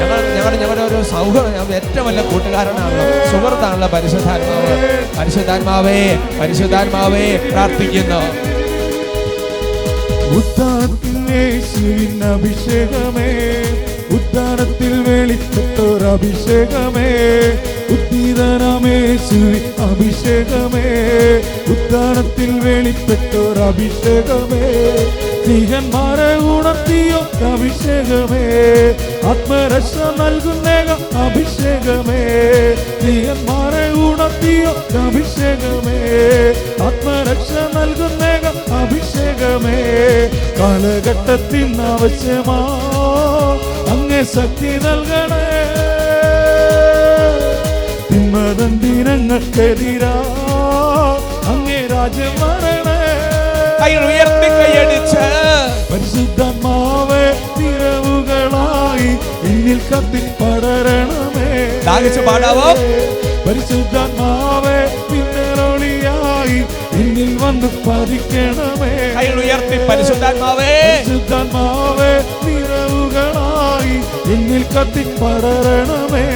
ഞങ്ങളുടെ ഒരു സൗഹൃദം, ഏറ്റവും വലിയ കൂട്ടുകാരനാണല്ലോ, സുഹൃത്താണല്ലോ പരിശുദ്ധാത്മാവ്. പരിശുദ്ധാത്മാവേ, പരിശുദ്ധാത്മാവേ പ്രാർത്ഥിക്കുന്നു. ഉദ്ധാനത്തിൽ യേശുവിൻ അഭിഷേകമേ, ഉദ്ധാനത്തിൽ വെളിപ്പെട്ടൊരഭിഷേകമേ, ഉദ്ദീതനമേശുവിൻ അഭിഷേകമേ, ഉദ്ധാനത്തിൽ വെളിപ്പെട്ടൊരഭിഷേകമേ, സ്ത്രീഹന്മാരെ ഉണർത്തിയോ അഭിഷേകമേ, ആത്മരക്ഷ നൽകുന്ന അഭിഷേകമേ, സ്ത്രീഹന്മാരെ ഉണർത്തിയോ അഭിഷേകമേ, ആത്മരക്ഷ നൽകുന്ന അഭിഷേകമേ, കാലഘട്ടത്തിൽ ആവശ്യമാ അങ്ങേ ശക്തി നൽകണേ, തിന്മദണ്ഡിനങ്ങൾക്കെതിരാ അങ്ങേ രാജ്യം വരണേ, ഉയർത്തി കൈയടിച്ച് പരിശുദ്ധമാവേ നിറവുകളായി എന്നിൽ കത്തി പടരണമേ, പാടാവോ? പരിശുദ്ധമാവേ മിന്നലൊളിയായി എന്നിൽ വന്ന് പതിക്കണമേ, ഉയർത്തി പരിശുദ്ധാത്മാവേ, പരിശുദ്ധമാവേ നിറവുകളായി എന്നിൽ കത്തി പടരണമേ,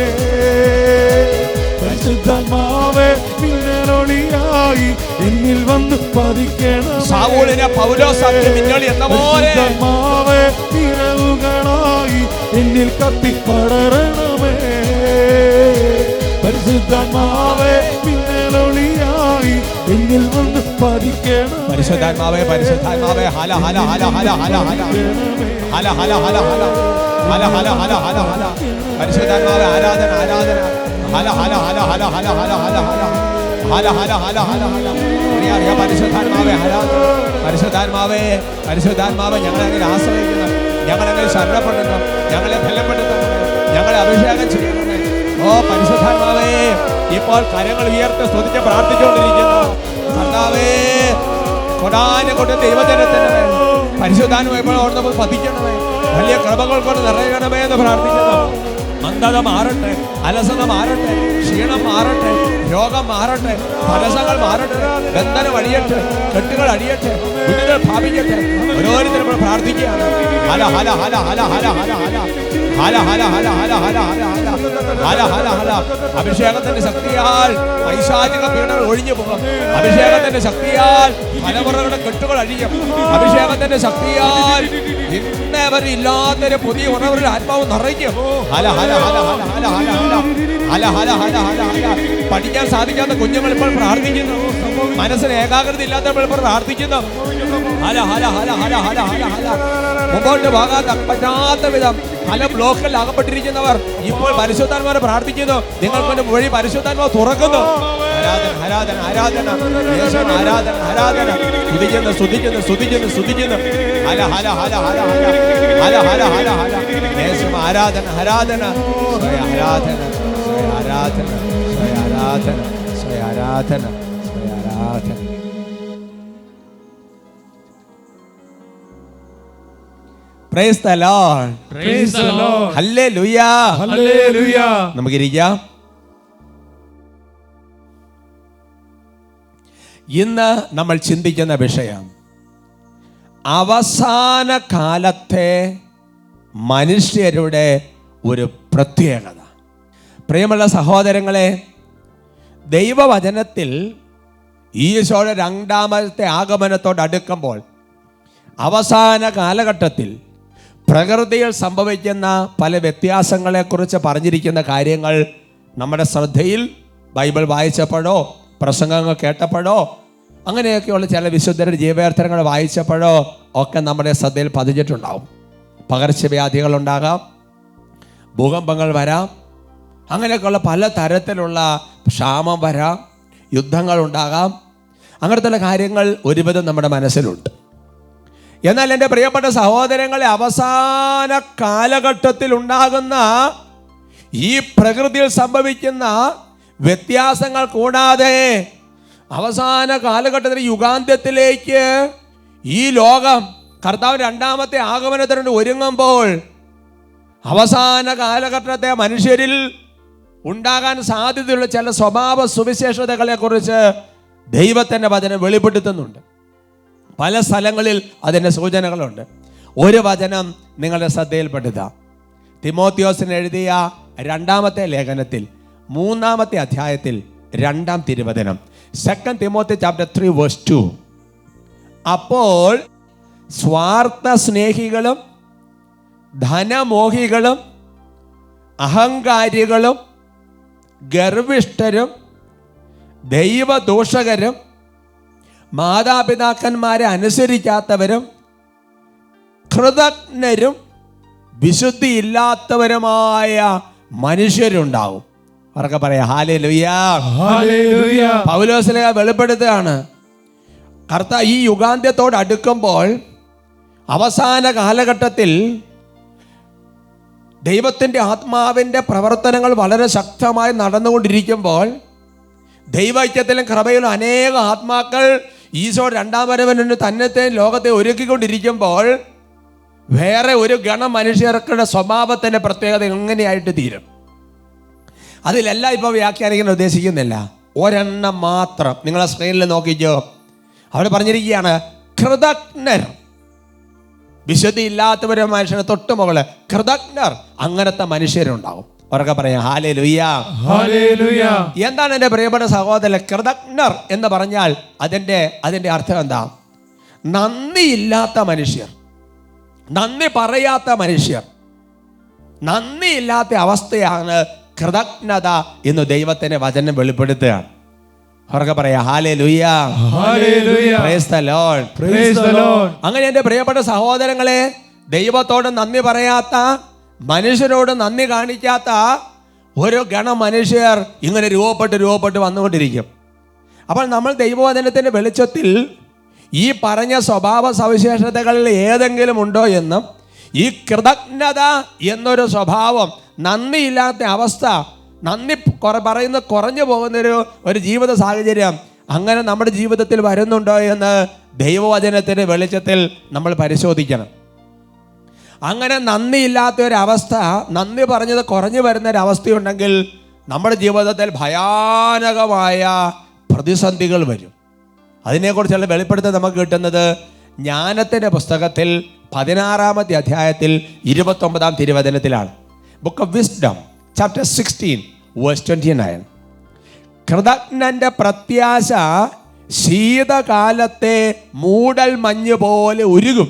പരിശുദ്ധമാവേ മിന്നലൊളിയായി എന്നിൽ വന്ന് പതിക്കണമേ, ശൗലിനെ പൗലോസാക്കി മിന്നൽ എന്ന പോലെ പരിശുദ്ധമാവേ നിറവുകളായി എന്നിൽ കത്തി പടരണമേ, പരിശുദ്ധമാവേ മിന്നലൊളിയായി എന്നിൽ വന്ന് പതിക്കണം, പരിശുദ്ധാത്മാവേ, പരിശുദ്ധാത്മാവേ, ഹല ഹല ഹല ഹല ഹല ഹല ഹല ഹല ഹല ഹല ഹല ഹല ഹല ഹല ഹല പരിശുദ്ധാത്മാവേ, ആരാധന ആരാധന, ഹല ഹല ഹല ഹല ഹല ഹല ഹല ഹല ഹല ഹല ഹല ഹല ഹല പരിശുദ്ധാത്മാവേ, ആരാധന, പരിശുദ്ധാത്മാവേ, പരിശുദ്ധാത്മാവേ, ഞങ്ങളെങ്ങനെ ആശ്രയിക്കുന്നു, ഞങ്ങളെങ്ങനെ ശരണപ്പെടുന്നു, ഞങ്ങളെ ബലപ്പെടുത്തുന്നു, ഞങ്ങളെ അഭിഷേകം ചെയ്യുന്നു. ഓ പരിശുദ്ധാത്മാവേ, ഇപ്പോൾ കരങ്ങൾ ഉയർത്തി സ്തുതിച്ച് പ്രാർത്ഥിച്ചുകൊണ്ടിരിക്കുന്നു. കർത്താവേ, കൊടാനെ കൊണ്ട് ദൈവജനത്തിന് പരിശുദ്ധാത്മാവേ ഇപ്പോൾ ഓർമ്മ പതിക്കണമേ, വലിയ കൃപകൾ കൊണ്ട് നിറയണമേ എന്ന് പ്രാർത്ഥിക്കുന്നു. മന്ദത മാറട്ടെ, അലസത മാറട്ടെ, ക്ഷീണം മാറട്ടെ, രോഗം മാറട്ടെ, തടസ്സങ്ങൾ മാറട്ടെ, ബന്ധനം അഴിയട്ടെ, കെട്ടുകൾ അഴിയട്ടെ, കുട്ടികൾ ഭാവിക്കട്ടെ. ഓരോരുത്തരും പ്രാർത്ഥിക്കുകയാണ്. ഹല ഹല ഹല ഹല ഹല ഹല ഹല ഹല ഹല ഹല ഹല ഹല ഹല ഹല ഹല ഹല അഭിഷേകത്തിന്റെ ശക്തിയാൽ പൈശാചിക പീഡകൾ ഒഴിഞ്ഞു പോകും. അഭിഷേകത്തിന്റെ ശക്തിയാൽ തലമുറകളുടെ കെട്ടുകൾ അഴിയും. അഭിഷേകത്തിന്റെ ശക്തിയാൽ ഇന്നേവരെ ഇല്ലാത്തൊരു പുതിയ ഉണർവിന്റെ ആത്മാവ് നിറയ്ക്കും. ഹല ഹല ഹല ഹല ഹല ഹല ഹല ഹല ഹല ഹല ഹല പഠിക്കാൻ സാധിക്കാത്ത കുഞ്ഞുങ്ങൾ ഇപ്പോൾ പ്രാർത്ഥിക്കുന്നു. മനസ്സിന് ഏകാഗ്രത ഇല്ലാത്തപ്പോൾ ഇപ്പോൾ പ്രാർത്ഥിക്കുന്നു. ഹല ഹല ഹല ഹല ഹല ഹല ഹല മുമ്പോട്ട് പോകാൻ പറ്റാത്ത വിധം പല ബ്ലോക്കിൽ അകപ്പെട്ടിരിക്കുന്നവർ ഇപ്പോൾ പരിശുദ്ധാത്മാവെ പ്രാർത്ഥിക്കുന്നു. നിങ്ങൾക്ക് വഴി പരിശുദ്ധാത്മാവ് തുറക്കുന്നു. ആരാധന ആരാധന ആരാധന ആരാധന ആരാധന സ്തുതിക്കുന്നു സ്തുതിക്കുന്നു സ്തുതിക്കുന്നു സ്തുതിക്കുന്നു. ഹല ഹല ഹല ഹല ഹല ഹല ഹല ഹല ഹല യേശു ആരാധന ആരാധന സ്വയ ആരാധന സ്വയ ആരാധന സ്വയ ആരാധന സ്വയ ആരാധന സ്വയ ആരാധന. Praise the Lord. Praise the Lord. Hallelujah. Hallelujah. നമുക്കിരിക്കാം. ഇന്ന് നമ്മൾ ചിന്തിക്കുന്ന വിഷയം അവസാന കാലത്തെ മനുഷ്യരുടെ ഒരു പ്രത്യേകത. പ്രിയമുള്ള സഹോദരങ്ങളെ, ദൈവവചനത്തിൽ ഈശോയുടെ രണ്ടാമത്തെ ആഗമനത്തോടടുക്കുമ്പോൾ അവസാന കാലഘട്ടത്തിൽ പ്രകൃതിയിൽ സംഭവിക്കുന്ന പല വ്യത്യാസങ്ങളെക്കുറിച്ച് പറഞ്ഞിരിക്കുന്ന കാര്യങ്ങൾ നമ്മുടെ ശ്രദ്ധയിൽ ബൈബിൾ വായിച്ചപ്പോഴോ പ്രസംഗങ്ങൾ കേട്ടപ്പോഴോ അങ്ങനെയൊക്കെയുള്ള ചില വിശുദ്ധരുടെ ജീവചരിത്രങ്ങൾ വായിച്ചപ്പോഴോ ഒക്കെ നമ്മുടെ ശ്രദ്ധയിൽ പതിഞ്ഞിട്ടുണ്ടാവും. പകർച്ചവ്യാധികളുണ്ടാകാം, ഭൂകമ്പങ്ങൾ വരാം, അങ്ങനെയൊക്കെയുള്ള പല തരത്തിലുള്ള ക്ഷാമം വരാം, യുദ്ധങ്ങളുണ്ടാകാം. അങ്ങനത്തെ കാര്യങ്ങൾ ഒരുവിധം നമ്മുടെ മനസ്സിലുണ്ട്. എന്നാൽ എൻ്റെ പ്രിയപ്പെട്ട സഹോദരങ്ങളെ, അവസാന കാലഘട്ടത്തിൽ ഉണ്ടാകുന്ന ഈ പ്രകൃതിയിൽ സംഭവിക്കുന്ന വ്യത്യാസങ്ങൾ കൂടാതെ അവസാന കാലഘട്ടത്തിൽ യുഗാന്ത്യത്തിലേക്ക് ഈ ലോകം കർത്താവ് രണ്ടാമത്തെ ആഗമനത്തിന് ഒരുങ്ങുമ്പോൾ അവസാന കാലഘട്ടത്തെ മനുഷ്യരിൽ ഉണ്ടാകാൻ സാധ്യതയുള്ള ചില സ്വഭാവ സുവിശേഷതകളെ കുറിച്ച് ദൈവത്തിൻ്റെ വചനം വെളിപ്പെടുത്തുന്നുണ്ട്. പല സ്ഥലങ്ങളിൽ അതിൻ്റെ സൂചനകളുണ്ട്. ഒരു വചനം നിങ്ങളുടെ ശ്രദ്ധയിൽപ്പെടുത്താം. തിമോത്തിയോസിന് എഴുതിയ 2-ാമത്തെ ലേഖനത്തിൽ 3-ാമത്തെ അധ്യായത്തിൽ 2-ാം തിരുവചനം, 2 തിമോത്തി ചാപ്റ്റർ 3 വേഴ്സ് 2. അപ്പോൾ സ്വാർത്ഥ സ്നേഹികളും ധനമോഹികളും അഹങ്കാരികളും ഗർവിഷ്ഠരും ദൈവദോഷകരും മാതാപിതാക്കന്മാരെ അനുസരിക്കാത്തവരും കൃതജ്ഞരും വിശുദ്ധിയില്ലാത്തവരുമായ മനുഷ്യരുണ്ടാവും. അവർക്ക് പറയാം ഹല്ലേലൂയ. പൗലോസ് വെളിപ്പെടുത്തുകയാണ്, ഈ യുഗാന്ത്യത്തോട് അടുക്കുമ്പോൾ അവസാന കാലഘട്ടത്തിൽ ദൈവത്തിൻ്റെ ആത്മാവിൻ്റെ പ്രവർത്തനങ്ങൾ വളരെ ശക്തമായി നടന്നുകൊണ്ടിരിക്കുമ്പോൾ ദൈവൈക്യത്തിലും കൃപയിലും അനേക ആത്മാക്കൾ ഈശോ 2-ാം വരവിന് തന്നത്തെ ലോകത്തെ ഒരുക്കിക്കൊണ്ടിരിക്കുമ്പോൾ വേറെ ഒരു ഗണം മനുഷ്യർക്കുടെ സ്വഭാവത്തിൻ്റെ പ്രത്യേകത എങ്ങനെയായിട്ട് തീരും? അതിലെല്ലാം ഇപ്പോൾ വ്യാഖ്യാനിക്കാൻ ഉദ്ദേശിക്കുന്നില്ല. ഒരെണ്ണം മാത്രം നിങ്ങളെ സ്ക്രീനിൽ നോക്കിക്കോ. അവിടെ പറഞ്ഞിരിക്കുകയാണ് കൃതജ്ഞർ. വിശുദ്ധി ഇല്ലാത്തവരും മനുഷ്യന് തൊട്ട് മുകളിൽ കൃതജ്ഞർ. അങ്ങനത്തെ മനുഷ്യരുണ്ടാവും. അവർക്ക് പറയാം ഹല്ലേലൂയ. എന്താണ് എൻ്റെ പ്രിയപ്പെട്ട സഹോദരൻ? കൃതജ്ഞർ എന്ന് പറഞ്ഞാൽ അതിൻ്റെ അർത്ഥം എന്താ? നന്ദിയില്ലാത്ത മനുഷ്യർ, നന്ദി പറയാത്ത മനുഷ്യർ, നന്ദിയില്ലാത്ത അവസ്ഥയാണ് കൃതജ്ഞത എന്ന് ദൈവത്തിന്റെ വചനം വെളിപ്പെടുത്തുകയാണ്. അവർക്ക് പറയാം ഹല്ലേലൂയ. Price the Lord. അങ്ങനെ എൻ്റെ പ്രിയപ്പെട്ട സഹോദരങ്ങളെ, ദൈവത്തോട് നന്ദി പറയാത്ത, മനുഷ്യരോട് നന്ദി കാണിക്കാത്ത ഒരു ഗണം മനുഷ്യർ ഇങ്ങനെ രൂപപ്പെട്ട് വന്നുകൊണ്ടിരിക്കും. അപ്പോൾ നമ്മൾ ദൈവവചനത്തിൻ്റെ വെളിച്ചത്തിൽ ഈ പറഞ്ഞ സ്വഭാവ സവിശേഷതകളിൽ ഏതെങ്കിലും ഉണ്ടോ എന്നും, ഈ കൃതജ്ഞത എന്നൊരു സ്വഭാവം, നന്ദിയില്ലാത്ത അവസ്ഥ, നന്ദി പറയുന്ന കുറഞ്ഞു പോകുന്നൊരു ജീവിത സാഹചര്യം അങ്ങനെ നമ്മുടെ ജീവിതത്തിൽ വരുന്നുണ്ടോ എന്ന് ദൈവവചനത്തിൻ്റെ വെളിച്ചത്തിൽ നമ്മൾ പരിശോധിക്കണം. അങ്ങനെ നന്ദിയില്ലാത്ത ഒരവസ്ഥ, നന്ദി പറഞ്ഞത് കുറഞ്ഞു വരുന്നൊരവസ്ഥയുണ്ടെങ്കിൽ നമ്മുടെ ജീവിതത്തിൽ ഭയാനകമായ പ്രതിസന്ധികൾ വരും. അതിനെക്കുറിച്ചുള്ള വെളിപ്പെടുത്തൽ നമുക്ക് കിട്ടുന്നത് ജ്ഞാനത്തിൻ്റെ പുസ്തകത്തിൽ 16-ാമത്തെ അധ്യായത്തിൽ 29-ാം തിരുവചനത്തിലാണ്. Book of wisdom chapter 16 verse 29. കൃതജ്ഞന്റെ പ്രത്യാശ ശീതകാലത്തെ മൂടൽ മഞ്ഞ് പോലെ ഉരുകും,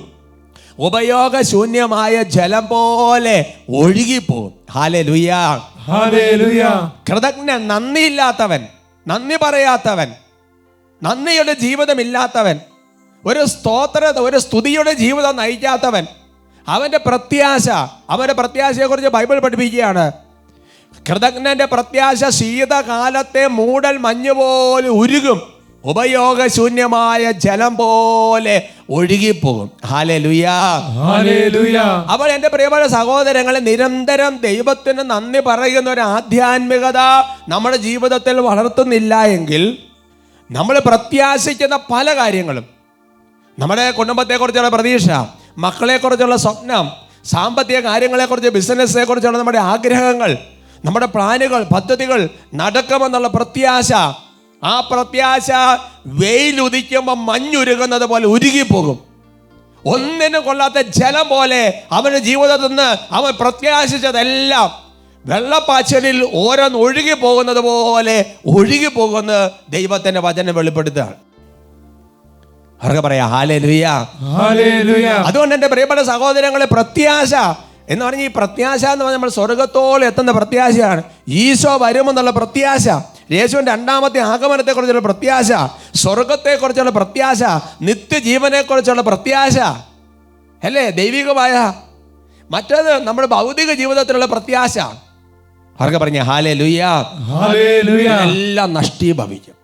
ഉപയോഗശൂന്യമായ ജലം പോലെ ഒഴുകിപ്പോകും. ഹല്ലേലൂയ. കൃതജ്ഞൻ, നന്ദിയില്ലാത്തവൻ, നന്ദി പറയാത്തവൻ, നന്ദിയുടെ ജീവിതമില്ലാത്തവൻ, ഒരു സ്തുതിയുടെ ജീവിതം നയിക്കാത്തവൻ, അവൻ്റെ പ്രത്യാശയെക്കുറിച്ച് ബൈബിൾ പഠിപ്പിക്കുകയാണ്. കൃതജ്ഞന്റെ പ്രത്യാശ ശീതകാലത്തെ മൂടൽ മഞ്ഞ് പോലെ ഉരുകും, ഉപയോഗശൂന്യമായ ജലം പോലെ ഒഴുകിപ്പോകും. ഹല്ലേലൂയ. അപ്പോൾ എൻ്റെ പ്രിയപ്പെട്ട സഹോദരങ്ങളെ, നിരന്തരം ദൈവത്തിന് നന്ദി പറയുന്ന ഒരു ആധ്യാത്മികത നമ്മുടെ ജീവിതത്തിൽ വളർത്തുന്നില്ല എങ്കിൽ നമ്മൾ പ്രത്യാശിക്കുന്ന പല കാര്യങ്ങളും, നമ്മുടെ കുടുംബത്തെക്കുറിച്ചുള്ള പ്രതീക്ഷ, മക്കളെക്കുറിച്ചുള്ള സ്വപ്നം, സാമ്പത്തിക കാര്യങ്ങളെക്കുറിച്ച്, ബിസിനസ്സെക്കുറിച്ചുള്ള നമ്മുടെ ആഗ്രഹങ്ങൾ, നമ്മുടെ പ്ലാനുകൾ, പദ്ധതികൾ നടക്കുമെന്നുള്ള പ്രത്യാശ, ആ പ്രത്യാശ വെയിലുദിക്കുമ്പോൾ മഞ്ഞുരുകുന്നത് പോലെ ഉരുകിപ്പോകും. ഒന്നിനും കൊള്ളാത്ത ജലം പോലെ അവൻ്റെ ജീവിതത്തിൽ നിന്ന് അവൻ പ്രത്യാശിച്ചതെല്ലാം വെള്ളപ്പാച്ചലിൽ ഓരോന്ന് ഒഴുകി പോകുന്നത് പോലെ ഒഴുകി പോകുന്ന ദൈവത്തിന്റെ വചനം വെളിപ്പെടുത്തുകയാണ്. അവർക്ക് പറയാം ഹല്ലേലൂയ. അതുകൊണ്ട് എൻ്റെ പ്രിയപ്പെട്ട സഹോദരങ്ങളെ, പ്രത്യാശ എന്ന് പറഞ്ഞാൽ, ഈ പ്രത്യാശ എന്ന് പറഞ്ഞാൽ നമ്മൾ സ്വർഗത്തോളം എത്തുന്ന പ്രത്യാശയാണ്. ഈശോ വരുമെന്നുള്ള പ്രത്യാശ, യേശുവിൻ്റെ 2-ാമത്തെ ആഗമനത്തെക്കുറിച്ചുള്ള പ്രത്യാശ, സ്വർഗത്തെക്കുറിച്ചുള്ള പ്രത്യാശ, നിത്യജീവനെക്കുറിച്ചുള്ള പ്രത്യാശ അല്ലേ ദൈവികമായ. മറ്റേത് നമ്മുടെ ഭൗതിക ജീവിതത്തിലുള്ള പ്രത്യാശ. അവർക്ക് പറഞ്ഞ ഹല്ലേലൂയ. എല്ലാം നഷ്ടീഭവിക്കും.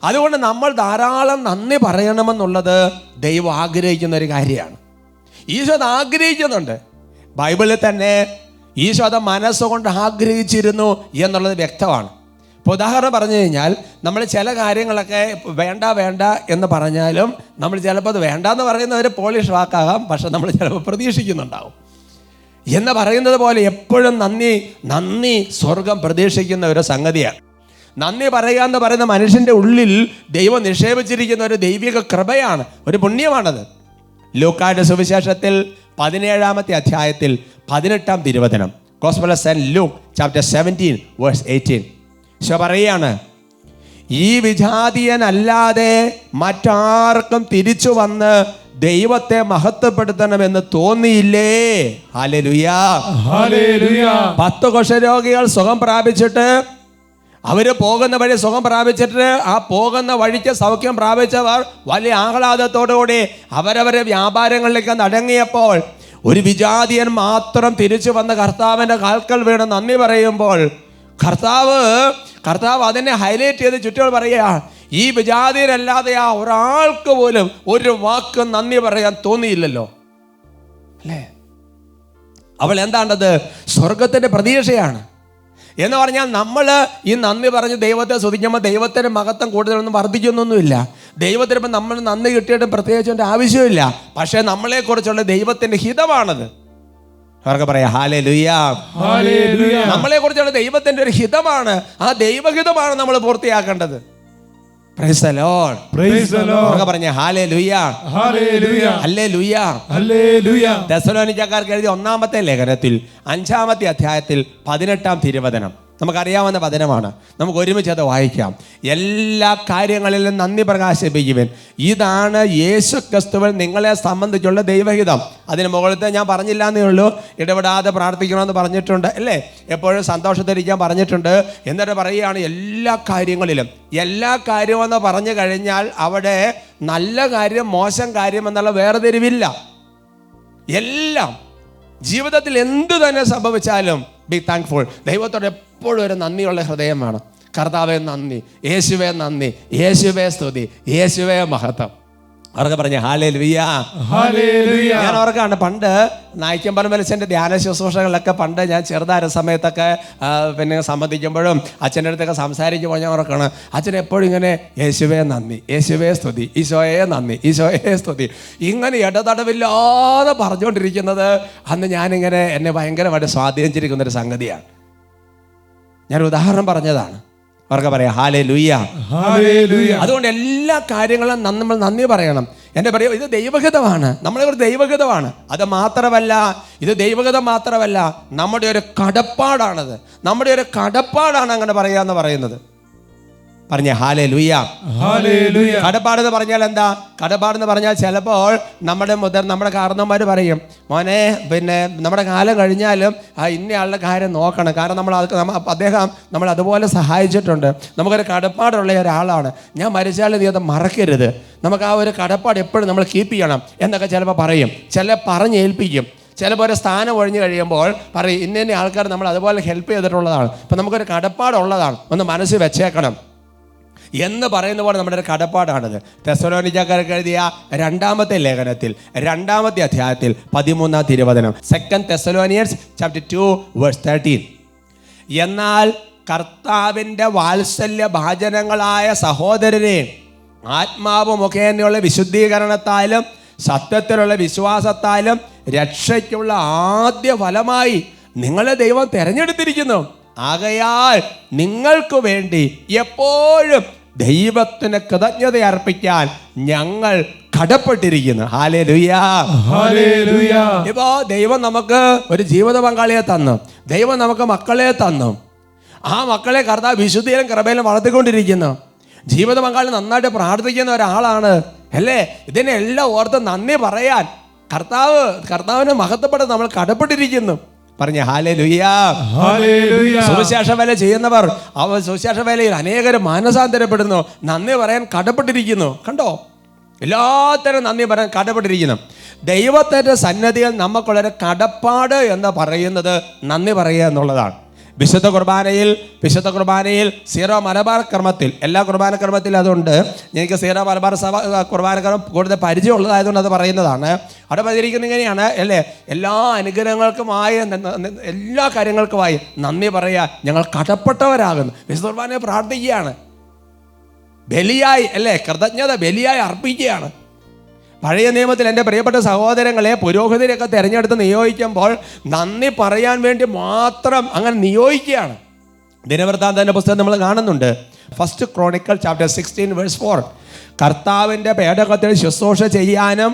അതുകൊണ്ട് നമ്മൾ ധാരാളം നന്ദി പറയണമെന്നുള്ളത് ദൈവം ആഗ്രഹിക്കുന്ന ഒരു കാര്യമാണ്. ഈശോ അത് ആഗ്രഹിക്കുന്നുണ്ട്. ബൈബിളിൽ തന്നെ ഈശോ അത് മനസ്സുകൊണ്ട് ആഗ്രഹിച്ചിരുന്നു എന്നുള്ളത് വ്യക്തമാണ്. ഇപ്പോൾ ഉദാഹരണം പറഞ്ഞു കഴിഞ്ഞാൽ, നമ്മൾ ചില കാര്യങ്ങളൊക്കെ വേണ്ട എന്ന് പറഞ്ഞാലും നമ്മൾ ചിലപ്പോൾ അത് വേണ്ടാന്ന് പറയുന്ന ഒരു പോളിഷ് വാക്കാകാം, പക്ഷെ നമ്മൾ ചിലപ്പോൾ പ്രതീക്ഷിക്കുന്നുണ്ടാവും. എന്ന് പറയുന്നത് പോലെ എപ്പോഴും നന്ദി സ്വർഗം പ്രതീക്ഷിക്കുന്ന ഒരു സംഗതിയാണ്. നന്ദി പറയുക എന്ന് പറയുന്ന മനുഷ്യൻ്റെ ഉള്ളിൽ ദൈവം നിക്ഷേപിച്ചിരിക്കുന്ന ഒരു ദൈവിക കൃപയാണ്, ഒരു പുണ്യമാണത്. ലൂക്കായുടെ സുവിശേഷത്തിൽ 17-ാമത്തെ അധ്യായത്തിൽ 18-ാം തിരുവചനം. Gospel of St. Luke chapter 17 verse 18. Isho പറയാണ്, ഈ വിജാതീയനല്ലാതെ മറ്റാർക്കും തിരിച്ചു വന്ന് ദൈവത്തെ മഹത്വപ്പെടുത്തണമെന്ന് തോന്നിയില്ലേ? Hallelujah, hallelujah. 10 കുഷ്ഠരോഗികൾ സുഖം പ്രാപിച്ചിട്ട് അവര് പോകുന്ന വഴി സുഖം പ്രാപിച്ചിട്ട് ആ പോകുന്ന വഴിക്ക് സൗഖ്യം പ്രാപിച്ചവർ വലിയ ആഹ്ലാദത്തോടുകൂടി അവരവരെ വ്യാപാരങ്ങളിലേക്ക് നടങ്ങിയപ്പോൾ ഒരു വിജാതീയൻ മാത്രം തിരിച്ചു വന്ന് കർത്താവിൻ്റെ കാൽക്കൽ വീണ് നന്ദി പറയുമ്പോൾ കർത്താവ് അതിനെ ഹൈലൈറ്റ് ചെയ്ത് ചുറ്റുകൾ പറയുക, ഈ വിജാതീയരല്ലാതെ ആ ഒരാൾക്ക് പോലും ഒരു വാക്ക് നന്ദി പറയാൻ തോന്നിയില്ലല്ലോ അല്ലേ? അവൾ എന്താണ്ടത്? സ്വർഗത്തിൻ്റെ പ്രതീക്ഷയാണ്. എന്ന് പറഞ്ഞാൽ നമ്മൾ ഈ നന്ദി പറഞ്ഞ് ദൈവത്തെ സ്തുതിക്കുമ്പോൾ ദൈവത്തിൻ്റെ മഹത്വം കൂടുതലൊന്നും വർദ്ധിക്കുന്നൊന്നുമില്ല. ദൈവത്തിന് ഇപ്പം നമ്മൾ നന്ദി കിട്ടിയിട്ട് പ്രത്യേകിച്ച് അതിൻ്റെ ആവശ്യമില്ല. പക്ഷേ നമ്മളെക്കുറിച്ചുള്ള ദൈവത്തിൻ്റെ ഹിതമാണത്. അവർക്ക് പറയാം ഹല്ലേലൂയ, ഹല്ലേലൂയ. നമ്മളെക്കുറിച്ചുള്ള ദൈവത്തിൻ്റെ ഒരു ഹിതമാണ്. ആ ദൈവഹിതമാണ് നമ്മൾ പൂർത്തിയാക്കേണ്ടത്. Praise the Lord, praise the Lord. അവർക്ക് പറഞ്ഞ ഹല്ലേലൂയ, ഹല്ലേലൂയ, ഹല്ലേലൂയ, ഹല്ലേലൂയ. തെസ്സലോനിക്കക്കാർക്ക് എഴുതിയ 1-ാമത്തെ ലേഖനത്തിൽ 5-ാമത്തെ അധ്യായത്തിൽ 18-ാം തിരുവചനം നമുക്കറിയാവുന്ന വചനമാണ്. നമുക്ക് ഒരുമിച്ച് അത് വായിക്കാം. എല്ലാ കാര്യങ്ങളിലും നന്ദി പ്രകാശിപ്പിക്കുവിൻ, ഇതാണ് യേശു ക്രിസ്തുവിൽ നിങ്ങളെ സംബന്ധിച്ചുള്ള ദൈവഹിതം. അതിന് മുകളിലത്തെ ഞാൻ പറഞ്ഞില്ല എന്നേ ഉള്ളൂ. ഇടപെടാതെ പ്രാർത്ഥിക്കണമെന്ന് പറഞ്ഞിട്ടുണ്ട് അല്ലേ? എപ്പോഴും സന്തോഷത്തിരിക്കാൻ പറഞ്ഞിട്ടുണ്ട്. എന്നിട്ട് പറയുകയാണ് എല്ലാ കാര്യമെന്ന് പറഞ്ഞു കഴിഞ്ഞാൽ അവിടെ നല്ല കാര്യം മോശം കാര്യം എന്നുള്ള വേർതിരിവില്ല. എല്ലാം ജീവിതത്തിൽ എന്തു തന്നെ സംഭവിച്ചാലും ബി താങ്ക്ഫുൾ. ദൈവത്തോട് എപ്പോഴും ഒരു നന്ദിയുള്ള ഹൃദയം വേണം. കർത്താവേ നന്ദി, യേശുവേ നന്ദി, യേശുവേ സ്തുതി, യേശുവേ മഹത്വം. അവർക്ക് പറഞ്ഞ ഹല്ലേലൂയ, ഹല്ലേലൂയ. ഞാൻ ഓർക്കാണ് പണ്ട് നായിക്കമ്പലം വലിച്ചൻ്റെ ധ്യാന ശുശ്രൂഷകളിലൊക്കെ പണ്ട് ഞാൻ ചെറുതായിരുന്ന സമയത്തൊക്കെ പിന്നെ സംബന്ധിക്കുമ്പോഴും അച്ഛൻ്റെ അടുത്തൊക്കെ സംസാരിക്കുമ്പോൾ ഞാൻ ഓർക്കാണ് അച്ഛൻ എപ്പോഴും ഇങ്ങനെ യേശുവേ നന്ദി, യേശുവേ സ്തുതി, ഈശോയെ നന്ദി, ഈശോയെ സ്തുതി, ഇങ്ങനെ ഇടതടവില്ലാതെ പറഞ്ഞുകൊണ്ടിരിക്കുന്നത് അന്ന് ഞാനിങ്ങനെ എന്നെ ഭയങ്കരമായിട്ട് സ്വാധീനിച്ചിരിക്കുന്നൊരു സംഗതിയാണ്. ഞാനൊരു ഉദാഹരണം പറഞ്ഞതാണ്. അവർക്ക് പറയാം ഹല്ലേലൂയ, ഹല്ലേലൂയ. അതുകൊണ്ട് എല്ലാ കാര്യങ്ങളും നമ്മൾ നന്ദി പറയണം. എൻ്റെ പറയും ഇത് ദൈവഹിതമാണ്, നമ്മളെക്കുറിച്ച് ദൈവഹിതമാണ്. അത് മാത്രമല്ല, ഇത് ദൈവഹിതം മാത്രമല്ല, നമ്മുടെ ഒരു കടപ്പാടാണത്. നമ്മുടെ ഒരു കടപ്പാടാണ് അങ്ങനെ പറയാന്ന് പറയുന്നത്. പറഞ്ഞ ഹല്ലേലൂയ, ഹല്ലേലൂയ. കടപ്പാടെന്ന് പറഞ്ഞാൽ എന്താ? കടപ്പാടെന്ന് പറഞ്ഞാൽ ചിലപ്പോൾ നമ്മുടെ കാരണന്മാർ പറയും, മോനെ പിന്നെ നമ്മുടെ കാലം കഴിഞ്ഞാലും ഇന്നയാളുടെ കാര്യം നോക്കണം, കാരണം അദ്ദേഹം നമ്മൾ അതുപോലെ സഹായിച്ചിട്ടുണ്ട്, നമുക്കൊരു കടപ്പാടുള്ള ഒരാളാണ്, ഞാൻ മരിച്ചാൽ നീ അത് മറക്കരുത്, നമുക്ക് ആ ഒരു കടപ്പാട് എപ്പോഴും നമ്മൾ കീപ്പ് ചെയ്യണം എന്നൊക്കെ ചിലപ്പോൾ പറയും. പറഞ്ഞേൽപ്പിക്കും. ചിലപ്പോൾ ഒരു സ്ഥാനം ഒഴിഞ്ഞു കഴിയുമ്പോൾ പറയും ഇന്ന ആൾക്കാർ നമ്മൾ അതുപോലെ ഹെൽപ്പ് ചെയ്തിട്ടുള്ളതാണ്, അപ്പം നമുക്കൊരു കടപ്പാടുള്ളതാണ്, ഒന്ന് മനസ്സിൽ വെച്ചേക്കണം എന്ന് പറയുന്ന പോലെ നമ്മുടെ ഒരു കടപ്പാടാണിത്. തെസ്സലോനിക്കക്കാർക്ക് എഴുതിയ 2-ാമത്തെ ലേഖനത്തിൽ 2-ാമത്തെ അധ്യായത്തിൽ 13-ാം തിരുവചനം. 2 Thessalonians chapter 2 verse 13. എന്നാൽ കർത്താവിൻ്റെ വാത്സല്യ ഭാജനങ്ങളായ സഹോദരരെ, ആത്മാവ് മുഖേനയുള്ള വിശുദ്ധീകരണത്താലും സത്യത്തിലുള്ള വിശ്വാസത്താലും രക്ഷയ്ക്കുള്ള ആദ്യ ഫലമായി നിങ്ങളെ ദൈവം തിരഞ്ഞെടുത്തിരിക്കുന്നു. ആകയാൽ നിങ്ങൾക്ക് വേണ്ടി എപ്പോഴും ദൈവത്തിന് കൃതജ്ഞത അർപ്പിക്കാൻ ഞങ്ങൾ കടപ്പെട്ടിരിക്കുന്നു. Hallelujah, hallelujah. ഇപ്പോ ദൈവം നമുക്ക് ഒരു ജീവിത പങ്കാളിയെ തന്നു, ദൈവം നമുക്ക് മക്കളെ തന്നു. ആ മക്കളെ കർത്താവ് വിശുദ്ധിയിലും കൃപയിലും വളർത്തിക്കൊണ്ടിരിക്കുന്നു. ജീവിത പങ്കാളി നന്നായിട്ട് പ്രാർത്ഥിക്കുന്ന ഒരാളാണ് അല്ലേ? ഇതിനെല്ലാം ഓർത്ത് നന്ദി പറയാൻ കർത്താവിനെ മഹത്വപ്പെട്ട് നമ്മൾ കടപ്പെട്ടിരിക്കുന്നു. പറഞ്ഞ ഹല്ലേലൂയ, ഹല്ലേലൂയ. സുവിശേഷ വേല ചെയ്യുന്നവർ സുവിശേഷ വേലയിൽ അനേകരും മാനസാന്തരപ്പെടുന്നു, നന്ദി പറയാൻ കടപ്പെട്ടിരിക്കുന്നു. കണ്ടോ, എല്ലാത്തരം നന്ദി പറയാൻ കടപ്പെട്ടിരിക്കുന്നു. ദൈവത്തിൻ്റെ സന്നദ്ധിയിൽ നമുക്കുള്ളൊരു കടപ്പാട് എന്ന് പറയുന്നത് നന്ദി പറയുക എന്നുള്ളതാണ്. വിശുദ്ധ കുർബാനയിൽ സീറോ മലബാർ ക്രമത്തിൽ, എല്ലാ കുർബാന ക്രമത്തിലും അതുണ്ട്. എനിക്ക് സീറോ മലബാർ സഭ കുർബാന ക്രമം കൂടുതൽ പരിചയമുള്ളതായതുകൊണ്ട് അത് പറയുന്നതാണ്. അവിടെ പറഞ്ഞിരിക്കുന്നത് ഇങ്ങനെയാണ് അല്ലേ? എല്ലാ അനുഗ്രഹങ്ങൾക്കുമായി എല്ലാ കാര്യങ്ങൾക്കുമായി നന്ദി പറയുക, ഞങ്ങൾ കടപ്പെട്ടവരാകുന്നു. വിശുദ്ധ കുർബാനയെ പ്രാർത്ഥിക്കുകയാണ്, ബലിയായി അല്ലേ, കൃതജ്ഞത ബലിയായി അർപ്പിക്കുകയാണ്. പഴയ നിയമത്തിൽ എൻ്റെ പ്രിയപ്പെട്ട സഹോദരങ്ങളെ പുരോഹിതരെയൊക്കെ തിരഞ്ഞെടുത്ത് നിയോഗിക്കുമ്പോൾ നന്ദി പറയാൻ വേണ്ടി മാത്രം അങ്ങനെ നിയോഗിക്കുകയാണ്. ദിനവൃത്താന്തത്തിൻ്റെ പുസ്തകം നമ്മൾ കാണുന്നുണ്ട്. 1 Chronicles chapter 16 verse 4. കർത്താവിൻ്റെ പേടകത്തിൽ ശുശ്രൂഷ ചെയ്യാനും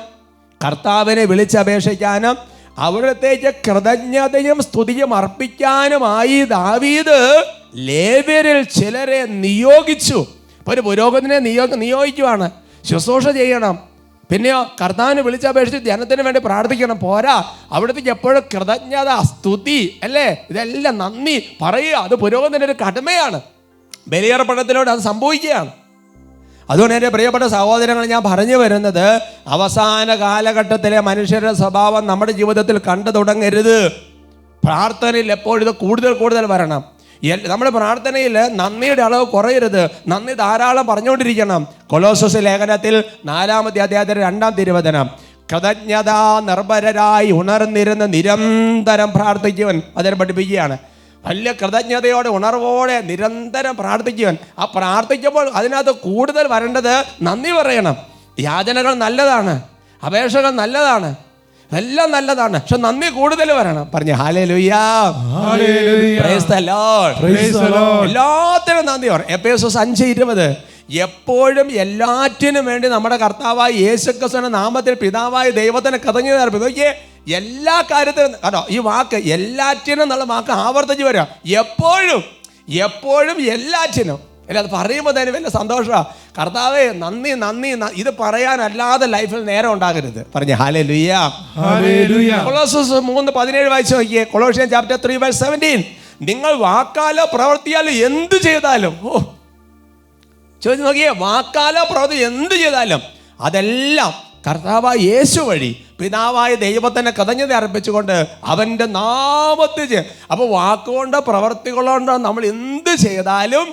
കർത്താവിനെ വിളിച്ചപേക്ഷിക്കാനും അവിടത്തേക്ക് കൃതജ്ഞതയും സ്തുതിയും അർപ്പിക്കാനുമായി ദാവീദ് ലേവ്യരിൽ ചിലരെ നിയോഗിച്ചു. ഇപ്പൊ ഒരു പുരോഹിതനെ നിയോഗിക്കുവാണ്, ശുശ്രൂഷ ചെയ്യണം, പിന്നെയോ കർത്താവിനെ വിളിച്ചപേക്ഷിച്ച് ജനത്തിന് വേണ്ടി പ്രാർത്ഥിക്കണം. പോരാ, അവിടത്തേക്ക് എപ്പോഴും കൃതജ്ഞത, സ്തുതി, അല്ലേ, ഇതെല്ലാം നന്ദി പറയുക. അത് പുരോഹിതൻ്റെ ഒരു കടമയാണ്. ബലിയർപ്പണത്തിലൂടെ അത് സംഭവിക്കുകയാണ്. അതുകൊണ്ട് എൻ്റെ പ്രിയപ്പെട്ട സഹോദരങ്ങൾ, ഞാൻ പറഞ്ഞു വരുന്നത്, അവസാന കാലഘട്ടത്തിലെ മനുഷ്യരുടെ സ്വഭാവം നമ്മുടെ ജീവിതത്തിൽ കണ്ടു തുടങ്ങരുത്. പ്രാർത്ഥനയിൽ എപ്പോഴും ഇത് കൂടുതൽ വരണം. നമ്മുടെ പ്രാർത്ഥനയിൽ നന്ദിയുടെ അളവ് കുറയരുത്, നന്ദി ധാരാളം പറഞ്ഞുകൊണ്ടിരിക്കണം. കൊലോസ്സസ് ലേഖനത്തിൽ 4-ാമത്തെ അധ്യായത്തിൽ 2-ാം തിരുവചനം, കൃതജ്ഞതാ നിർഭരരായി ഉണർന്നിരുന്ന് നിരന്തരം പ്രാർത്ഥിക്കുവൻ, അതിനെ പഠിപ്പിക്കുകയാണ്. വലിയ കൃതജ്ഞതയോടെ ഉണർവോടെ നിരന്തരം പ്രാർത്ഥിക്കുവാൻ. ആ പ്രാർത്ഥിക്കുമ്പോൾ അതിനകത്ത് കൂടുതൽ വരേണ്ടത് നന്ദി പറയണം. യാചനകൾ നല്ലതാണ്, അപേക്ഷകൾ നല്ലതാണ്, എല്ലാം നല്ലതാണ്, പക്ഷെ നന്ദി കൂടുതൽ വരണം. പറഞ്ഞു ഹല്ലേലൂയ, പ്രൈസ് ദി ലോർഡ്, എല്ലാത്തിനും നന്ദി പറയും. എഫേസ്യർ 5:20, എപ്പോഴും എല്ലാറ്റിനും വേണ്ടി നമ്മുടെ കർത്താവായ യേശുക്രിസ്തുവിന്റെ നാമത്തിൽ പിതാവായ ദൈവത്തിന് കൃതജ്ഞത അർപ്പിക്കുക. എല്ലാ കാര്യത്തിനും കേട്ടോ, ഈ വാക്ക് എല്ലാറ്റിനും എന്നുള്ള വാക്ക് ആവർത്തിച്ച് വരിക. എപ്പോഴും എല്ലാറ്റിനും. അല്ല, അത് പറയുമ്പോൾ തന്നെ വലിയ സന്തോഷമാണ്. കർത്താവേ നന്ദി നന്ദി, ഇത് പറയാനല്ലാതെ ലൈഫിൽ നേരം ഉണ്ടാകരുത്. പറഞ്ഞു ഹല്ലേലൂയ. കൊളോസ്യസ് 3:17 വായിച്ചു നോക്കിയേ. കൊളോഷ്യൻ ചാപ്റ്റർ 3:17, നിങ്ങൾ വാക്കാലോ പ്രവർത്തിയാലോ എന്ത് ചെയ്താലും, ചോദിച്ചു നോക്കിയേ, വാക്കാലോ പ്രവൃത്തി എന്ത് ചെയ്താലും അതെല്ലാം കർത്താവായ യേശു വഴി പിതാവായ ദൈവത്തിനെ കൃതജ്ഞത അർപ്പിച്ചുകൊണ്ട് അവൻ്റെ നാമത്തിൽ ചെയ്യും. അപ്പോൾ വാക്കുകൊണ്ടോ പ്രവർത്തികളോണ്ടോ നമ്മൾ എന്ത് ചെയ്താലും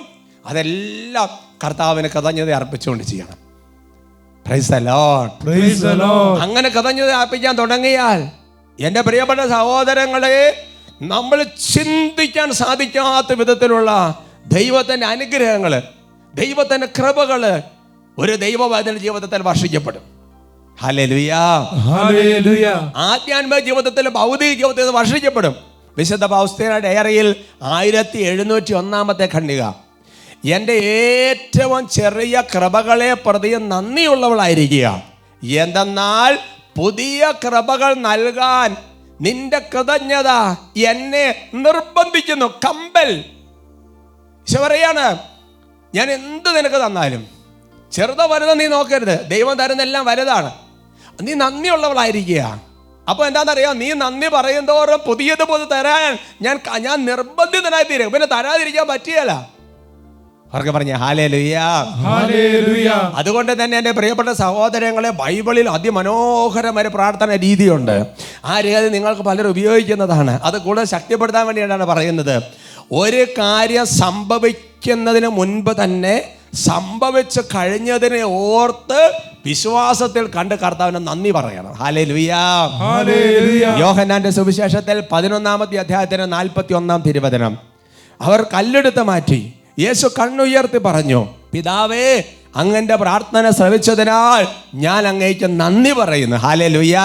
അതെല്ലാം കർത്താവിന് കൃതജ്ഞത അർപ്പിച്ചുകൊണ്ട് ചെയ്യണം. Price the Lord. അങ്ങനെ കൃതജ്ഞത അർപ്പിക്കാൻ തുടങ്ങിയാൽ എൻ്റെ പ്രിയപ്പെട്ട സഹോദരങ്ങളെ, നമ്മൾ ചിന്തിക്കാൻ സാധിക്കാത്ത വിധത്തിലുള്ള ദൈവത്തിൻ്റെ അനുഗ്രഹങ്ങൾ, ദൈവത്തിൻ്റെ കൃപകൾ ഒരു ദൈവവൈദ്യന്റെ ജീവിതത്തിൽ വർഷിക്കപ്പെടും. ഹല്ലേലൂയ. ആധ്യാത്മിക ജീവിതത്തിൽ, ഭൗതിക ജീവിതത്തിൽ വർഷിക്കപ്പെടും. വിശുദ്ധ ഫൗസ്തീന ഡയറിയിൽ 1701 ഖണ്ഡിക, എൻ്റെ ഏറ്റവും ചെറിയ കൃപകളെ പ്രതി നന്ദിയുള്ളവളായിരിക്കുക, എന്തെന്നാൽ പുതിയ കൃപകൾ നൽകാൻ നിന്റെ കൃതജ്ഞത എന്നെ നിർബന്ധിക്കുന്നു. കമ്പൽ. ഈശോ പറയാണ്, ഞാൻ എന്ത് നിനക്ക് തന്നാലും ചെറുതോ വലുതോ നീ നോക്കരുത്, ദൈവം തരുന്നെല്ലാം വലുതാണ്, നീ നന്ദിയുള്ളവളായിരിക്കുക. അപ്പോൾ എന്താണെന്നറിയാം, നീ നന്ദി പറയുന്തോറും പുതിയത് തരാൻ ഞാൻ നിർബന്ധിതനായി തീരും. പിന്നെ തരാതിരിക്കാൻ പറ്റിയല്ല. അവർക്ക് പറഞ്ഞ ഹല്ലേലൂയ. അതുകൊണ്ട് തന്നെ എൻ്റെ പ്രിയപ്പെട്ട സഹോദരങ്ങളെ, ബൈബിളിൽ അതിമനോഹരമായ പ്രാർത്ഥന രീതിയുണ്ട്. ആ രീതി നിങ്ങൾക്ക് പലരും ഉപയോഗിക്കുന്നതാണ്. അത് കൂടുതൽ ശക്തിപ്പെടുത്താൻ വേണ്ടിയിട്ടാണ് പറയുന്നത്. ഒരു കാര്യം സംഭവിക്കുന്നതിന് മുൻപ് തന്നെ സംഭവിച്ചു കഴിഞ്ഞതിനെ ഓർത്ത് വിശ്വാസത്തിൽ കണ്ട് കർത്താവിന് നന്ദി പറയണം. ഹല്ലേലൂയ. യോഹന്നാന്റെ സുവിശേഷത്തിൽ 11-ാമത്തെ അധ്യായത്തിന് 41-ാം തിരുവചനം, അവർ കല്ലെടുത്ത് മാറ്റി. യേശു കണ്ണുയർത്തി പറഞ്ഞു, പിതാവേ, അങ്ങന്റെ പ്രാർത്ഥന ശ്രവിച്ചതിനാൽ ഞാൻ അങ്ങേക്ക് നന്ദി പറയുന്നു. ഹല്ലേലൂയ.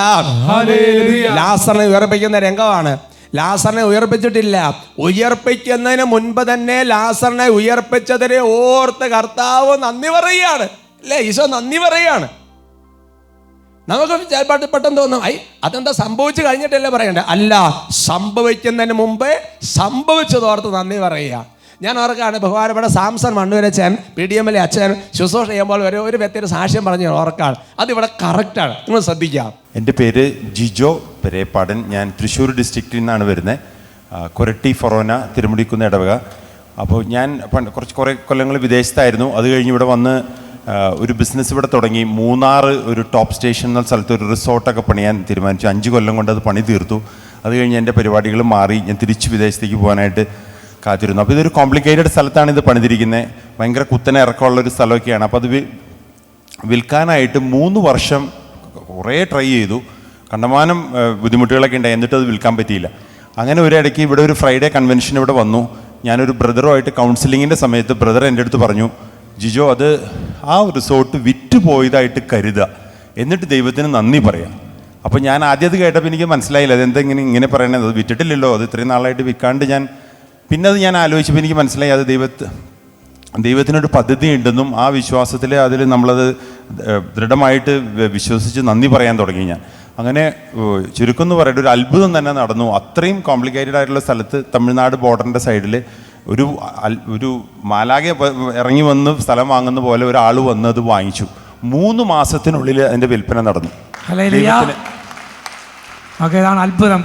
ലാസറിനെ ഉയർപ്പിക്കുന്ന രംഗമാണ്. ലാസറിനെ ഉയർപ്പിച്ചിട്ടില്ല, ഉയർപ്പിക്കുന്നതിന് മുൻപ് തന്നെ ലാസറിനെ ഉയർപ്പിച്ചതിനെ ഓർത്ത് കർത്താവ് നന്ദി പറയുകയാണ്. അല്ലേ, ഈശോ നന്ദി പറയുകയാണ്. നമുക്ക് പെട്ടെന്ന് തോന്നും, അതെന്താ സംഭവിച്ചു കഴിഞ്ഞിട്ടല്ലേ പറയണ്ടേ? അല്ല, സംഭവിക്കുന്നതിന് മുമ്പേ സംഭവിച്ചതോർത്ത് നന്ദി പറയുക. ഞാൻ ഓർക്കാണ്, ബഹുമാനപ്പെട്ട സാംസൺ മണ്ണൂരച്ചൻ PDM അച്ഛൻ ശുശ്രൂഷ ചെയ്യുമ്പോൾ ഒരു വ്യക്തിയുടെ സാക്ഷ്യം പറഞ്ഞ് ഓർക്കാണ്. അതിവിടെ കറക്റ്റാണ്, നിങ്ങൾ ശ്രദ്ധിക്കാം. എൻ്റെ പേര് ജിജോ പെരേപ്പാടൻ. ഞാൻ തൃശ്ശൂർ ഡിസ്ട്രിക്റ്റിൽ നിന്നാണ് വരുന്നത്. കൊരട്ടി ഫൊറോന തിരുമുടിക്കുന്ന ഇടവക. അപ്പോൾ ഞാൻ കുറേ കൊല്ലങ്ങൾ വിദേശത്തായിരുന്നു. അത് കഴിഞ്ഞ് ഇവിടെ വന്ന് ഒരു ബിസിനസ് ഇവിടെ തുടങ്ങി. മൂന്നാർ ഒരു ടോപ്പ് സ്റ്റേഷൻ എന്ന സ്ഥലത്ത് ഒരു റിസോർട്ടൊക്കെ പണിയാൻ തീരുമാനിച്ചു. 5 കൊല്ലം കൊണ്ട് അത് പണി തീർത്തു. അത് കഴിഞ്ഞ് എൻ്റെ പരിപാടികൾ മാറി, ഞാൻ തിരിച്ച് വിദേശത്തേക്ക് പോകാനായിട്ട് കാത്തിരുന്നു. അപ്പോൾ ഇതൊരു കോംപ്ലിക്കേറ്റഡ് സ്ഥലത്താണ് ഇത് പണിതിരിക്കുന്നത്. ഭയങ്കര കുത്തനെ ഇറക്കമുള്ളൊരു സ്ഥലമൊക്കെയാണ്. അപ്പോൾ അത് വിൽക്കാനായിട്ട് 3 വർഷം കുറേ ട്രൈ ചെയ്തു. കണ്ടമാനം ബുദ്ധിമുട്ടുകളൊക്കെ ഉണ്ടായി, എന്നിട്ട് അത് വിൽക്കാൻ പറ്റിയില്ല. അങ്ങനെ ഒരു ഇടയ്ക്ക് ഇവിടെ ഒരു ഫ്രൈഡേ കൺവെൻഷൻ ഇവിടെ വന്നു. ഞാനൊരു ബ്രദറുമായിട്ട് കൗൺസിലിങ്ങിൻ്റെ സമയത്ത് ബ്രദർ എൻ്റെ അടുത്ത് പറഞ്ഞു, ജിജോ, അത് ആ റിസോർട്ട് വിറ്റ് പോയതായിട്ട് കരുതുക, എന്നിട്ട് ദൈവത്തിന് നന്ദി പറയാം. അപ്പോൾ ഞാൻ ആദ്യം അത് കേട്ടപ്പോൾ എനിക്ക് മനസ്സിലായില്ല, അതെന്തെങ്കിലും ഇങ്ങനെ പറയണത്, അത് വിറ്റിട്ടില്ലല്ലോ, അത് ഇത്രയും നാളായിട്ട് വിൽക്കാണ്ട്. പിന്നെ അത് ഞാൻ ആലോചിച്ചപ്പോൾ എനിക്ക് മനസ്സിലായി, അത് ദൈവത്തിനൊരു പദ്ധതി ഉണ്ടെന്നും ആ വിശ്വാസത്തിൽ അതിൽ നമ്മളത് ദൃഢമായിട്ട് വിശ്വസിച്ച് നന്ദി പറയാൻ തുടങ്ങി ഞാൻ. അങ്ങനെ ചുരുക്കം എന്ന് പറയുന്നത് ഒരു അത്ഭുതം തന്നെ നടന്നു. അത്രയും കോംപ്ലിക്കേറ്റഡ് ആയിട്ടുള്ള സ്ഥലത്ത് തമിഴ്നാട് ബോർഡറിൻ്റെ സൈഡിൽ ഒരു മാലാകെ ഇറങ്ങി വന്ന് സ്ഥലം വാങ്ങുന്ന പോലെ ഒരാൾ വന്ന് അത് വാങ്ങിച്ചു. 3 മാസത്തിനുള്ളിൽ അതിൻ്റെ വിൽപ്പന നടന്നു. ഓക്കെ, ഇതാണ് അത്ഭുതം.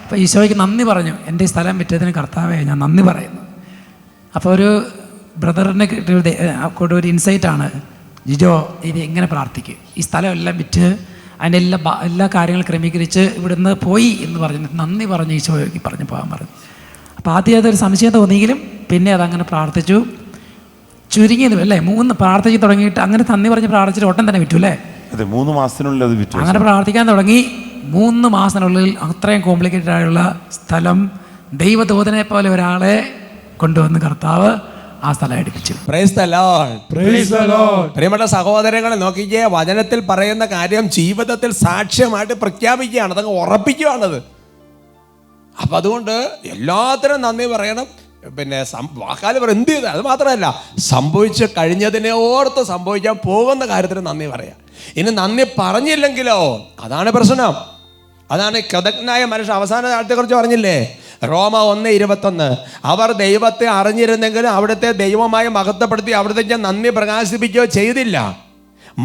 അപ്പോൾ ഈശോയ്ക്ക് നന്ദി പറഞ്ഞു, എൻ്റെ ഈ സ്ഥലം വിറ്റതിന് കർത്താവേ ഞാൻ നന്ദി പറയുന്നു. അപ്പോൾ ഒരു ബ്രദറിനെ കിട്ടിയ ഒരു ഇൻസൈറ്റാണ്, ജിജോ ഇത് എങ്ങനെ പ്രാർത്ഥിക്കും, ഈ സ്ഥലം എല്ലാം വിറ്റ് അതിൻ്റെ എല്ലാ കാര്യങ്ങളും ക്രമീകരിച്ച് ഇവിടുന്ന് പോയി എന്ന് പറഞ്ഞ് നന്ദി പറഞ്ഞ് ഈശോയ്ക്ക് പറഞ്ഞു പോകാൻ പറഞ്ഞു. അപ്പോൾ ആദ്യം അതൊരു സംശയം തോന്നിയെങ്കിലും പിന്നെ അതങ്ങനെ പ്രാർത്ഥിച്ചു. ചുരുങ്ങിയത് അല്ലേ 3 പ്രാർത്ഥിച്ച് തുടങ്ങിയിട്ട് അങ്ങനെ നന്ദി പറഞ്ഞ് പ്രാർത്ഥിച്ചിട്ട് ഒട്ടം തന്നെ വിറ്റു അല്ലേ? അതെ, 3 മാസത്തിനുള്ളിൽ അത് വിറ്റു. അങ്ങനെ പ്രാർത്ഥിക്കാൻ തുടങ്ങി. 3 മാസത്തിനുള്ളിൽ അത്രയും കോംപ്ലിക്കേറ്റഡ് ആയുള്ള സ്ഥലം ദൈവദൂതനെ പോലെ ഒരാളെ കൊണ്ടുവന്ന് കർത്താവ് ആ സ്ഥലം എടുപ്പിച്ചു. Praise the Lord. Praise the Lord. പ്രിയപ്പെട്ട സഹോദരങ്ങളെ നോക്കിക്കേ, വചനത്തിൽ പറയുന്ന കാര്യം ജീവിതത്തിൽ സാക്ഷ്യമായിട്ട് പ്രഖ്യാപിക്കുകയാണ്, അതങ്ങ് ഉറപ്പിക്കുകയാണത്. അപ്പം അതുകൊണ്ട് എല്ലാത്തിനും നന്ദി പറയണം. പിന്നെ വാക്കാൽ എന്ത് ചെയ്ത് അത് മാത്രമല്ല, സംഭവിച്ച് കഴിഞ്ഞതിനെ ഓർത്ത് സംഭവിക്കാൻ പോകുന്ന കാര്യത്തിന് നന്ദി പറയാം. ഇനി നന്ദി പറഞ്ഞില്ലെങ്കിലോ അതാണ് പ്രശ്നം. അതാണ് കൃതജ്ഞനായ മനുഷ്യൻ. അവസാന കാലത്തെക്കുറിച്ച് പറഞ്ഞില്ലേ, റോമ 1:21. അവർ ദൈവത്തെ അറിഞ്ഞിരുന്നെങ്കിലും അവിടുത്തെ ദൈവമായി മഹത്വപ്പെടുത്തി അവിടുത്തെ നന്ദി പ്രകാശിപ്പിക്കുകയോ ചെയ്തില്ല.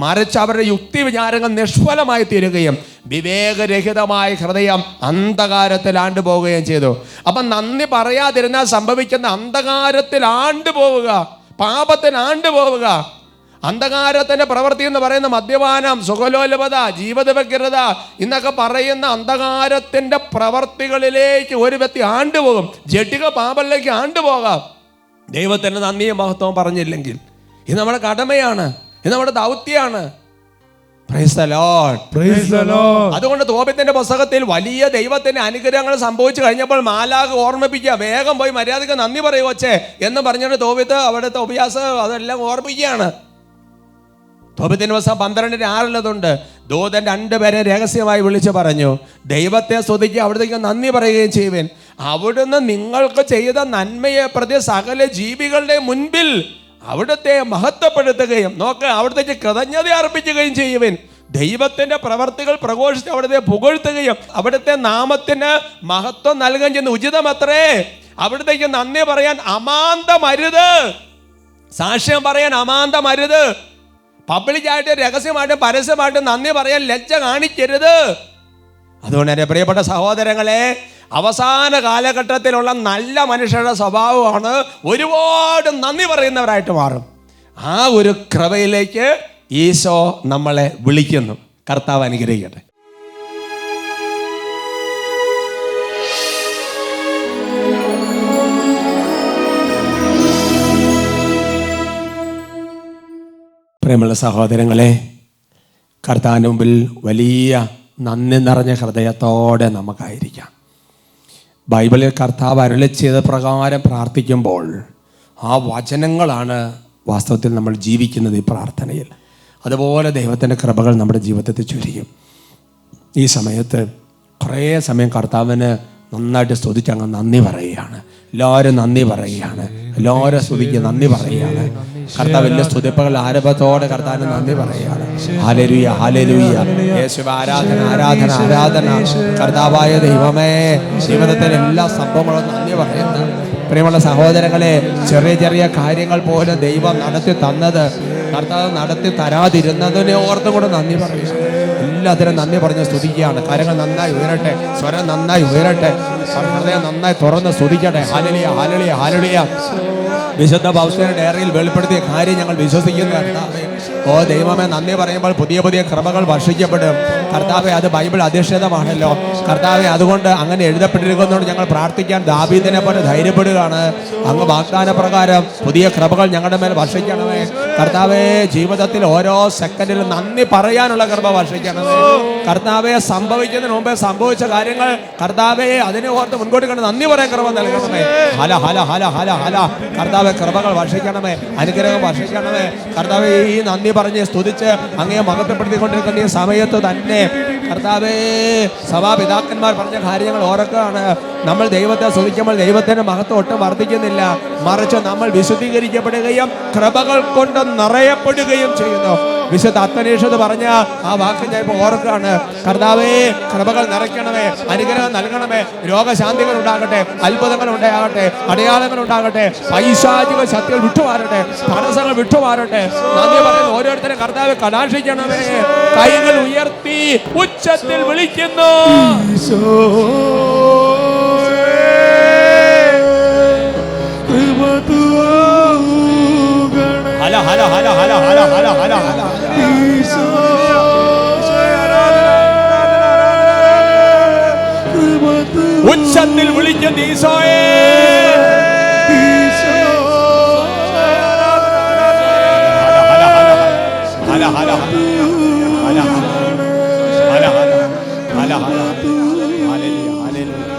മറിച്ച് അവരുടെ യുക്തി വിചാരങ്ങൾ നിഷ്ഫലമായി തീരുകയും വിവേകരഹിതമായ ഹൃദയം അന്ധകാരത്തിൽ ആണ്ടുപോവുകയും ചെയ്തു. അപ്പം നന്ദി പറയാതിരുന്നാൽ സംഭവിക്കുന്ന അന്ധകാരത്തിൽ ആണ്ടുപോവുക, പാപത്തിൽ ആണ്ടുപോവുക. അന്ധകാരത്തിൻ്റെ പ്രവൃത്തി എന്ന് പറയുന്ന മദ്യപാനം, സുഖലോലുപത, ജീവിതവ്യഗ്രത എന്നൊക്കെ പറയുന്ന അന്ധകാരത്തിൻ്റെ പ്രവർത്തികളിലേക്ക് ഒരു വ്യക്തി ആണ്ടുപോകും, ജഡിക പാപത്തിലേക്ക് ആണ്ടുപോകാം. ദൈവത്തിൻ്റെ നന്ദിയും മഹത്വവും പറഞ്ഞില്ലെങ്കിൽ ഇത് നമ്മുടെ കടമയാണ്, ഇത് നമ്മുടെ ദൗത്യമാണ്. Price the Lord. Praise the Lord. അതുകൊണ്ട് തോബിത്തിന്റെ പുസ്തകത്തിൽ വലിയ ദൈവത്തിന്റെ അനുഗ്രഹങ്ങൾ സംഭവിച്ചു കഴിഞ്ഞപ്പോൾ മാലാഖ ഓർമ്മിപ്പിക്കുക, വേഗം പോയി മര്യാദയ്ക്ക് നന്ദി പറയുവച്ചേ എന്ന് പറഞ്ഞിട്ട് തോബിത്ത് അവിടുത്തെ ഉപയാസ് അതെല്ലാം ഓർമ്മിക്കുകയാണ്. തോബിത്തിന്റെ പുസ്തകം 12:6 ദൂതൻ 2 പേരെ രഹസ്യമായി വിളിച്ചു പറഞ്ഞു, ദൈവത്തെ സ്തുതിക്കുക, അവിടത്തേക്ക് നന്ദി പറയുകയും ചെയ്യുവേൻ. അവിടുന്ന് നിങ്ങൾക്ക് ചെയ്ത നന്മയെ പ്രതി സകല ജീവികളുടെ മുൻപിൽ അവിടുത്തെ മഹത്വപ്പെടുത്തുകയും അവിടുത്തേക്ക് കൃതജ്ഞത അർപ്പിക്കുകയും ചെയ്യുവേൻ. ദൈവത്തിന്റെ പ്രവർത്തികൾ പ്രഘോഷിച്ച് അവിടുത്തെ പുകഴ്ത്തുകയും അവിടുത്തെ നാമത്തിന് മഹത്വം നൽകുകയും ചെയ്യുന്ന ഉചിതമത്രേ. അവിടുത്തേക്ക് നന്ദി പറയാൻ അമാന്തമരുത്, സാക്ഷ്യം പറയാൻ അമാന്തമരുത്. പബ്ലിക്കായിട്ട് രഹസ്യമായിട്ടും പരസ്യമായിട്ടും നന്ദി പറയാൻ ലജ്ജ കാണിക്കരുത്. അതുകൊണ്ട് എൻ്റെ പ്രിയപ്പെട്ട സഹോദരങ്ങളെ, അവസാന കാലഘട്ടത്തിലുള്ള നല്ല മനുഷ്യരുടെ സ്വഭാവമാണ് ഒരുപാട് നന്ദി പറയുന്നവരായിട്ട് മാറും. ആ ഒരു കൃപയിലേക്ക് ഈശോ നമ്മളെ വിളിക്കുന്നു. കർത്താവ് അനുഗ്രഹിക്കട്ടെ. പ്രിയമുള്ള സഹോദരങ്ങളെ, കർത്താവിൻ്റെ മുമ്പിൽ വലിയ നന്ദി നിറഞ്ഞ ഹൃദയത്തോടെ നമുക്കായിരിക്കാം. ബൈബിളിൽ കർത്താവ് അരുളി ചെയ്ത പ്രകാരം പ്രാർത്ഥിക്കുമ്പോൾ ആ വചനങ്ങളാണ് വാസ്തവത്തിൽ നമ്മൾ ജീവിക്കുന്നത് ഈ പ്രാർത്ഥനയിൽ. അതുപോലെ ദൈവത്തിൻ്റെ കൃപകൾ നമ്മുടെ ജീവിതത്തിൽ ചൊരിയും. ഈ സമയത്ത് കുറേ സമയം കർത്താവിന് നന്നായിട്ട് സ്തുതിച്ച് അങ്ങ് നന്ദി പറയുകയാണ്. എല്ലാവരും നന്ദി പറയുകയാണ്, എല്ലാവരും സ്തുതിക്ക് നന്ദി പറയുകയാണ്. കർത്താവ് വലിയ സ്തുതിപ്പകൾ ആരംഭത്തോടെ കർത്താവിന് നന്ദി പറയുകയാണ്. ഹല്ലേലൂയ, ഹല്ലേലൂയ, യേശുവേ ആരാധന, ആരാധന, ആരാധന. കർത്താവായ ദൈവമേ, ജീവിതത്തിലെ എല്ലാ സംഭവങ്ങളും നന്ദി പറയുന്നു. പ്രിയമുള്ള സഹോദരങ്ങളെ, ചെറിയ ചെറിയ കാര്യങ്ങൾ പോലും ദൈവം നടത്തി തന്നത്, കർത്താവ് നടത്തി തരാതിരുന്നതിനെ ഓർത്തും കൂടെ നന്ദി പറയുക. എല്ലാത്തിനും നന്ദി പറഞ്ഞ് സ്തുതിക്കുകയാണ്. കാര്യങ്ങൾ നന്നായി ഉയരട്ടെ, സ്വരം നന്നായി ഉയരട്ടെ, ഹൃദയം നന്നായി തുറന്ന് സ്തുതിക്കട്ടെ. Hallelujah, hallelujah, hallelujah. വിശുദ്ധ പൗലോസിന്റെ ഡയറിയിൽ വെളിപ്പെടുത്തിയ കാര്യം ഞങ്ങൾ വിശ്വസിക്കുന്നു. കർത്താവേ, ഓ ദൈവമേ, നന്ദി പറയുമ്പോൾ പുതിയ പുതിയ കൃപകൾ വർഷിക്കപ്പെടും. കർത്താവെ, അത് ബൈബിൾ അധിഷ്ഠിതമാണല്ലോ കർത്താവെ. അതുകൊണ്ട് അങ്ങനെ എഴുതപ്പെട്ടിരിക്കുന്നതുകൊണ്ട് ഞങ്ങൾ പ്രാർത്ഥിക്കാൻ ദാവീദിനെ പോലെ ധൈര്യപ്പെടുകയാണ്. അങ്ങ് വാഗ്ദാന പ്രകാരം പുതിയ കൃപകൾ ഞങ്ങളുടെ മേൽ വർഷിക്കണമേ കർത്താവെ. ജീവിതത്തിൽ ഓരോ സെക്കൻഡിലും നന്ദി പറയാനുള്ള കൃപ വർഷിക്കണമേ കർത്താവെ. സംഭവിക്കുന്നതിന് മുമ്പേ സംഭവിച്ച കാര്യങ്ങൾ കർത്താവെ അതിനെ ഓർത്ത് മുൻകൂട്ടി കണ്ട് നന്ദി പറയാൻ കൃപ നൽകണമേ. ഹല ഹല ഹല ഹല ഹല കർത്താവെ, കൃപകൾ വർഷിക്കണമേ, അനുഗ്രഹം വർഷിക്കണമേ കർത്താവെ. ഈ നന്ദി പറഞ്ഞ് സ്തുതിച്ച് അങ്ങയെ മഹത്വപ്പെടുത്തിക്കൊണ്ടിരിക്കുന്ന ഈ സമയത്ത് തന്നെ കർത്താവേ, സഭാപിതാക്കന്മാർ പറഞ്ഞ കാര്യങ്ങൾ ഓർക്കുകയാണ്. നമ്മൾ ദൈവത്തെ സ്തുതിക്കുമ്പോൾ ദൈവത്തിന്റെ മഹത്വം ഒട്ടും വർദ്ധിക്കുന്നില്ല, മറിച്ച് നമ്മൾ വിശുദ്ധീകരിക്കപ്പെടുകയും കൃപകൾ കൊണ്ട് നിറയപ്പെടുകയും ചെയ്യുന്നു. വിശുദ്ധ അത്തനീഷത് പറഞ്ഞ ആ വാക്ക് ഞാൻ ഇപ്പോൾ ഓർക്കുകയാണ്. കർത്താവേ, കൃപകൾ നിറയ്ക്കണമേ, അനുഗ്രഹം നൽകണമേ, രോഗശാന്തികൾ ഉണ്ടാകട്ടെ, അത്ഭുതങ്ങൾ ഉണ്ടാകട്ടെ, അടയാളങ്ങൾ ഉണ്ടാകട്ടെ, പൈശാചിക ശക്തികൾ വിട്ടുമാറട്ടെ, തടസ്സങ്ങൾ വിട്ടുമാറട്ടെ. നന്ദി പറയുന്ന ഓരോരുത്തരും കർത്താവെ കടാക്ഷിക്കണമേ. കൈകൾ ഉയർത്തി ഉച്ചത്തിൽ വിളിക്കുന്നു. ഹല ഹല ഹല ഹല ഹല ഹല ഹല ഹല ഉച്ചത്തിൽ വിളിക്കുന്ന ഈശോയെ. ഹല ഹല ഹല ഹല ഹല ഹല ഹല ഹല ഹല ഹല ഹല